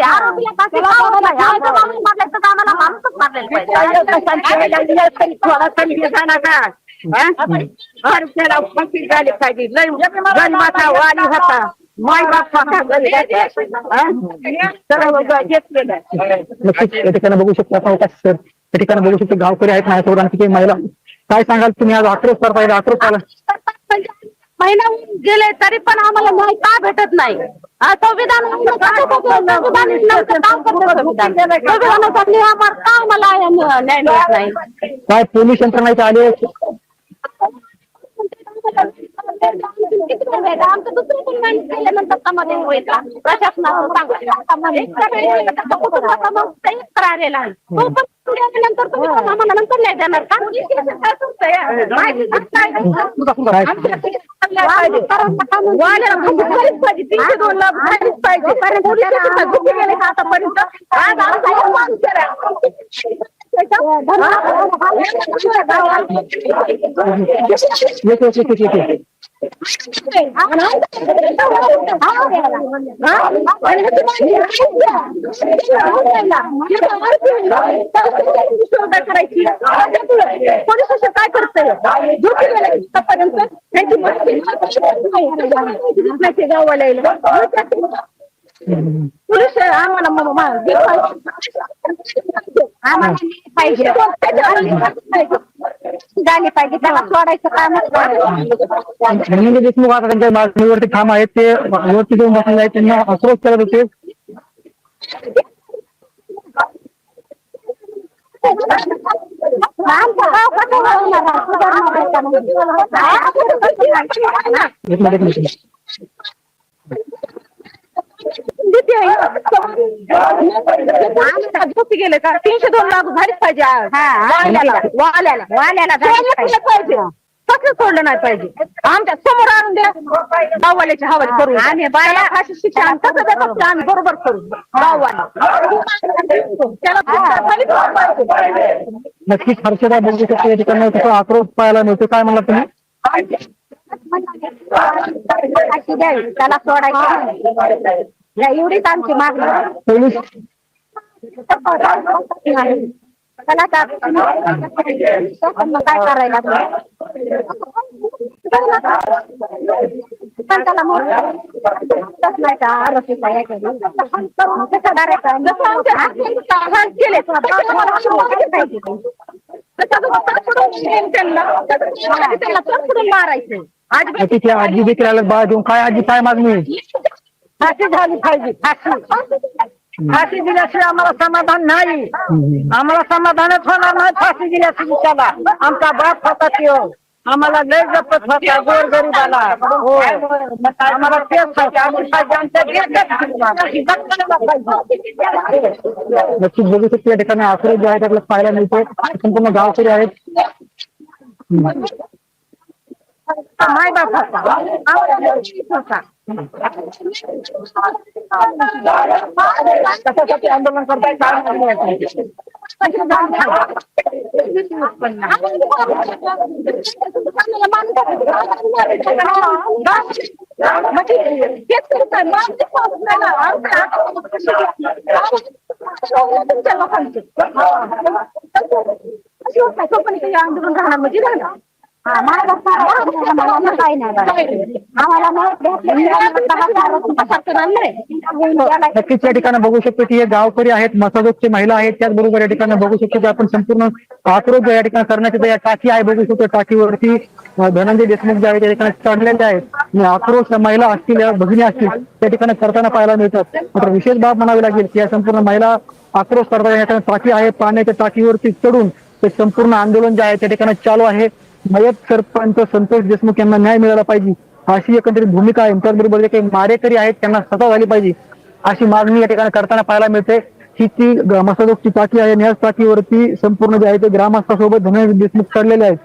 आरोपीला फाशी मारायला आमचा माणूस मारला तर आम्हाला माणूसच मारलेला पाहिजे. गणमाता वाली होता माय बाप या ठिकाणी बघू शकता सर, त्या ठिकाणी बघू शकतो गावकरी आहेत माझ्यासोबत आणखी काही महिला. काय सांगाल तुम्ही आज आक्रोश करताय? आक्रोश आला महिना गेले तरी पण आम्हाला न्याय का भेटत नाही? संविधान न्याय मिळत नाही. काय पोलीस यंत्रणा आले? आमचं दुसरं पण माणूस केल्यानंतर समाधान होईल का? प्रशासनाचं आलेला आहे तो पण गेल्यानंतर तुम्ही आम्हाला नंतर नाही देणार का? पाहिजे 302 लाख झालीच पाहिजे. गेले का आतापर्यंत करायची पोलीस काय करतंय गावाला पोलीस आम्हाला पाहिजे झाली पाहिजे त्याला सोडायचं काम. देशमुख आता त्यांच्या मागणीवरती ठाम आहेत, ते वरती घेऊन बसलेले आहेत, त्यांना अप्रोच करत होते. गेले का 302 लाख झालीच पाहिजे. वाल्याला पाहिजे कसं सोडलं नाही पाहिजे. आमच्या समोर आणून द्या गाववाल्याच्या हवाली करू आम्ही बाया अशी शिक्षण कसं देतात आम्ही बरोबर करू गाववाला नक्कीच हर्षदा बोलू शकतो या ठिकाणी तसा आक्रोश पाहायला मिळतो. काय म्हणला तुम्ही? त्याला सोडायचं एवढीच आमची मागणी. पोलीस त्याला काय करायला त्याला नाही का आरोपीला मारायचं. आजी देखील आलं बाळा देऊन. काय आजी काय मागणी? फाशी झाली पाहिजे. फाशी दिल्याशिवाय आम्हाला समाधान नाही. आम्हाला समाधानच होणार नाही फाशी दिल्याशिवाय. त्याला आमचा बाप होता तो आम्हाला लय जपत होता गोरगरीबाला. हो आम्हाला तेच नक्कीच बघू शकतो या ठिकाणी आक्रोश जो आहे त्याला पाहायला मिळतो. संपूर्ण गावकरी आहेत. माय बाप होता कशासाठी आंदोलन करताय? आंदोलन राहणार म्हणजे राहणार. नक्कीच या ठिकाणी बघू शकतो की हे गावकरी आहेत, मसाजोगचे महिला आहेत, त्याचबरोबर या ठिकाणी बघू शकतो की आपण संपूर्ण आक्रोश या ठिकाणी करण्याची या टाकी आहे बघू शकतो. टाकीवरती धनंजय देशमुख जे आहेत त्या ठिकाणी चढलेले आहेत. आक्रोश महिला असतील भगिनी असतील त्या ठिकाणी करताना पाहायला मिळतात. मात्र विशेष बाब म्हणावी लागेल की या संपूर्ण महिला आक्रोश करताना या ठिकाणी टाकी आहे, पाण्याच्या टाकीवरती चढून ते संपूर्ण आंदोलन जे आहे त्या ठिकाणी चालू आहे. मयत सरपंच संतोष देशमुख यांना न्याय मिळाला पाहिजे अशी एकंदरीत भूमिका आहे. त्याचबरोबर जे काही मारेकरी आहेत त्यांना सजा झाली पाहिजे अशी मागणी या ठिकाणी करताना पाहायला मिळते. ही ती मसाजोगची टाकी आहे. याच टाकीवरती संपूर्ण जे आहे ते ग्रामस्थांसोबत धनंजय देशमुख चढलेले आहेत.